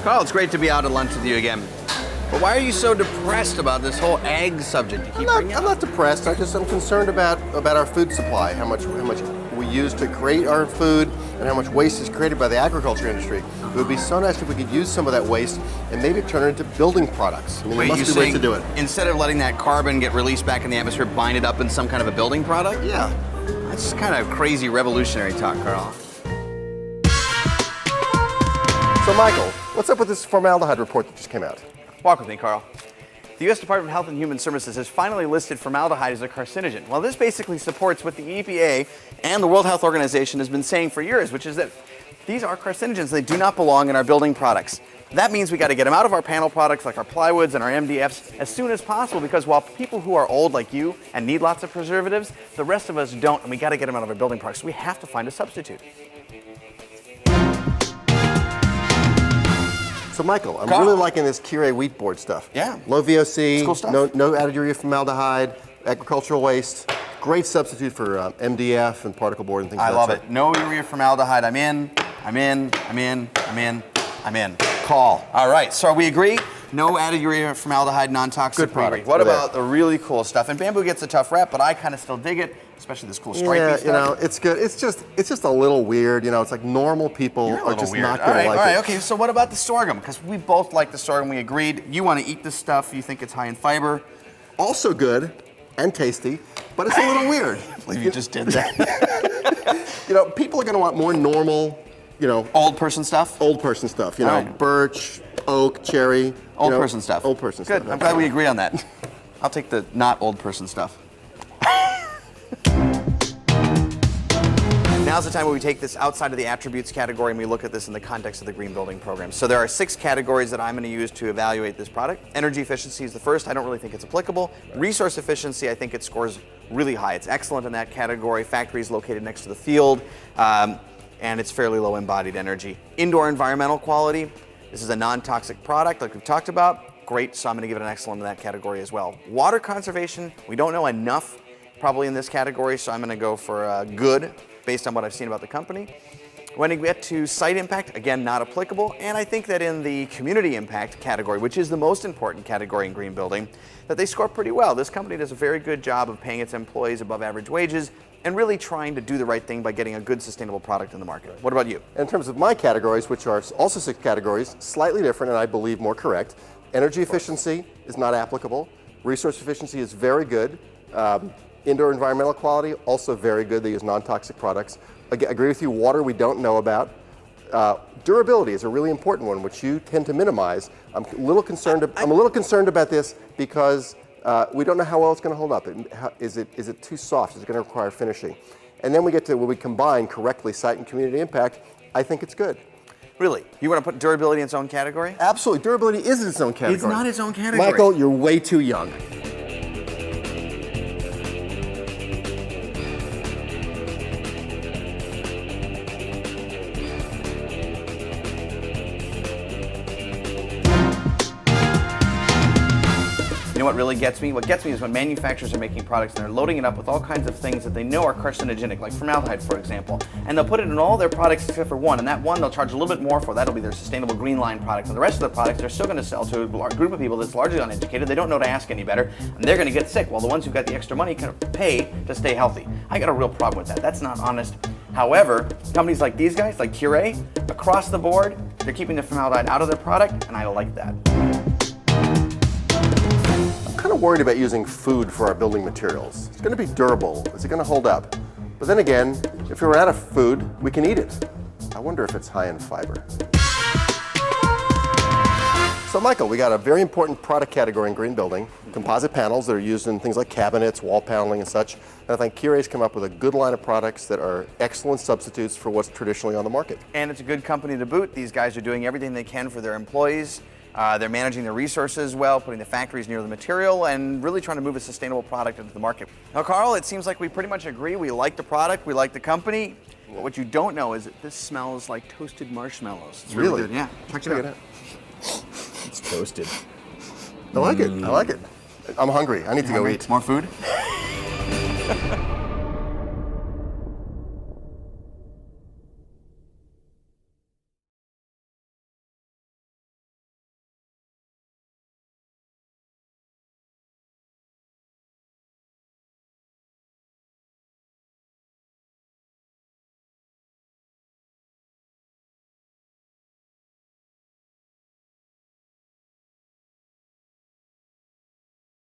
Carl, it's great to be out at lunch with you again. But why are you so depressed about this whole ag subject? You keep bringing it up? I'm not depressed. I'm concerned about our food supply, how much we use to create our food, and how much waste is created by the agriculture industry. It would be so nice if we could use some of that waste and maybe turn it into building products. I mean, there must be ways to do it. Instead of letting that carbon get released back in the atmosphere, bind it up in some kind of a building product? Yeah. That's kind of crazy revolutionary talk, Carl. So Michael, what's up with this formaldehyde report that just came out? Walk with me, Carl. The U.S. Department of Health and Human Services has finally listed formaldehyde as a carcinogen. Well, this basically supports what the EPA and the World Health Organization has been saying for years, which is that these are carcinogens. They do not belong in our building products. That means we got to get them out of our panel products like our plywoods and our MDFs as soon as possible, because while people who are old like you and need lots of preservatives, the rest of us don't, and we got to get them out of our building products. So we have to find a substitute. So Michael, I'm really liking this Kirei wheat board stuff. Yeah. Low VOC, cool stuff. no added urea formaldehyde, agricultural waste. Great substitute for MDF and particle board and things like that. I love it. No urea formaldehyde. I'm in. Call. All right, so we agree? No added urea formaldehyde, non-toxic. Good product. What about the really cool stuff? And bamboo gets a tough rep, but I kind of still dig it, especially this cool stripy stuff. You know, it's good. It's just a little weird. You know, it's like normal people are just not going to like it. All right, okay. So what about the sorghum? Because we both like the sorghum. We agreed. You want to eat this stuff. You think it's high in fiber. Also good and tasty, but it's a little weird. I believe you just did that. You know, people are going to want more normal, you know, old person stuff. Old person stuff. You know, right. Birch, oak, cherry. Old person stuff. Old person stuff. Good. I'm glad we agree on that. I'll take the not old person stuff. Now's the time where we take this outside of the attributes category and we look at this in the context of the green building program. So there are 6 categories that I'm going to use to evaluate this product. Energy efficiency is the first. I don't really think it's applicable. Resource efficiency, I think it scores really high. It's excellent in that category. Factory is located next to the field, and it's fairly low embodied energy. Indoor environmental quality. This is a non-toxic product like we've talked about. Great, so I'm going to give it an excellent in that category as well. Water conservation, we don't know enough probably in this category, so I'm going to go for good based on what I've seen about the company. When we get to site impact, again, not applicable. And I think that in the community impact category, which is the most important category in green building, that they score pretty well. This company does a very good job of paying its employees above average wages and really trying to do the right thing by getting a good sustainable product in the market. What about you? In terms of my categories, which are also 6 categories, slightly different and I believe more correct. Energy efficiency is not applicable. Resource efficiency is very good. Indoor environmental quality, also very good. They use non-toxic products. Again, I agree with you, water we don't know about. Durability is a really important one, which you tend to minimize. I'm a little concerned about this because we don't know how well it's going to hold up. Is it too soft? Is it going to require finishing? And then we get to when we combine correctly site and community impact, I think it's good. Really? You want to put durability in its own category? Absolutely. Durability is its own category. It's not its own category. Michael, you're way too young. You know what really gets me? What gets me is when manufacturers are making products and they're loading it up with all kinds of things that they know are carcinogenic, like formaldehyde, for example. And they'll put it in all their products except for one, and that one they'll charge a little bit more for. That'll be their sustainable green line product. And the rest of the products they're still going to sell to a group of people that's largely uneducated. They don't know to ask any better, and they're going to get sick. While the ones who've got the extra money can pay to stay healthy. I got a real problem with that. That's not honest. However, companies like these guys, like Kirei, across the board, they're keeping the formaldehyde out of their product, and I like that. I'm kind of worried about using food for our building materials. It's going to be durable. Is it going to hold up? But then again, if we run out of food, we can eat it. I wonder if it's high in fiber. So Michael, we got a very important product category in green building, composite panels that are used in things like cabinets, wall paneling and such. And I think Kirei's come up with a good line of products that are excellent substitutes for what's traditionally on the market. And it's a good company to boot. These guys are doing everything they can for their employees. They're managing their resources well, putting the factories near the material, and really trying to move a sustainable product into the market. Now, Carl, it seems like we pretty much agree. We like the product, we like the company. But what you don't know is that this smells like toasted marshmallows. It's really good. Yeah, check it out. It's toasted. I like it. I like it. I'm hungry. I need to go eat. More food?